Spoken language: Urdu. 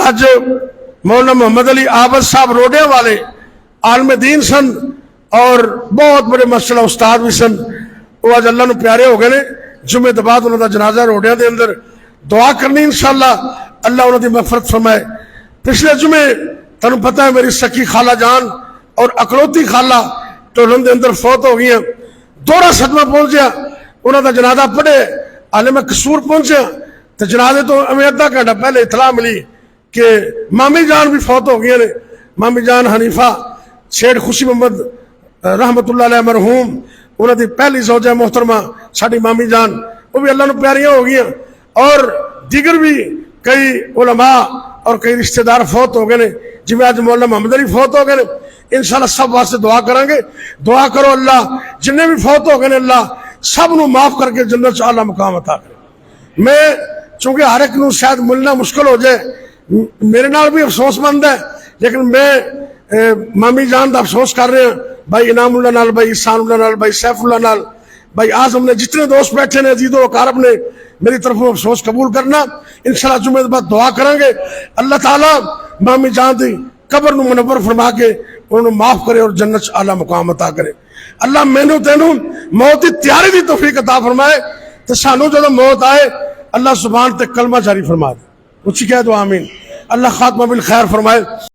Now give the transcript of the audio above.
اج مولانا محمد علی عابد صاحب روڈے والے عالم دین سن اور بہت بڑے مسئلہ استاد بھی سن، وہ اج اللہ نو پیارے ہو گئے نے۔ جمعے تو بعد انہوں دا جنازہ روڈیاں دے اندر، دعا کرنی انشاءاللہ اللہ انہوں دی مغفرت فرمائے۔ پچھلے جمعے تنوں پتہ ہے میری سکی خالہ جان اور اکلوتی خالہ ٹولن دے اندر فوت ہو گئی ہیں، دوہرا صدمہ پہنچیا، انہوں دا جنازہ پڑھے حالے میں قصور پہنچیا تو جنازے تو ہمیں آدھا گھنٹہ پہلے اطلاع ملی کہ مامی جان بھی فوت ہو گئی ہیں۔ مامی جان حنیفہ شیخ خوشی محمد رحمت اللہ علیہ مرحوم، انہوں دی پہلی زوجہ محترمہ ساڈی مامی جان، وہ بھی اللہ نو پیاریاں ہو گئی، اور دیگر بھی کئی علماء اور کئی رشتہ دار فوت ہو گئے، جی میں آج مولانا محمد علی فوت ہو گئے۔ انشاءاللہ سب واسطے دعا کریں گے، دعا کرو اللہ جنہیں بھی فوت ہو گئے اللہ سب نو معاف کر کے جنت سے اعلیٰ مقام عطا کرے۔ میں چونکہ ہر ایک نو شاید ملنا مشکل ہو جائے، میرے نال بھی افسوس مند ہے، لیکن میں مامی جان دا افسوس کر رہے ہیں، بھائی انعام اللہ نال، بھائی احسان اللہ نال، بھائی سیف اللہ نال، بھائی اعظم نے، جتنے دوست بیٹھے نے، عزیز و اقارب نے، میری طرف افسوس قبول کرنا۔ انشاءاللہ جمعے بعد دعا کریں گے اللہ تعالیٰ مامی جان دی قبر نو منور فرما کے انہوں معاف کرے اور جنت سے اعلیٰ مقام عطا کرے۔ اللہ مینوں تینوں موت دی تیاری دی توفیق عطا فرمائے، تو سانو جدو موت آئے اللہ زبان تے کلمہ جاری فرما دے، اچھی کہہ دو آمین۔ اللہ خاتمہ بالخیر فرمائے۔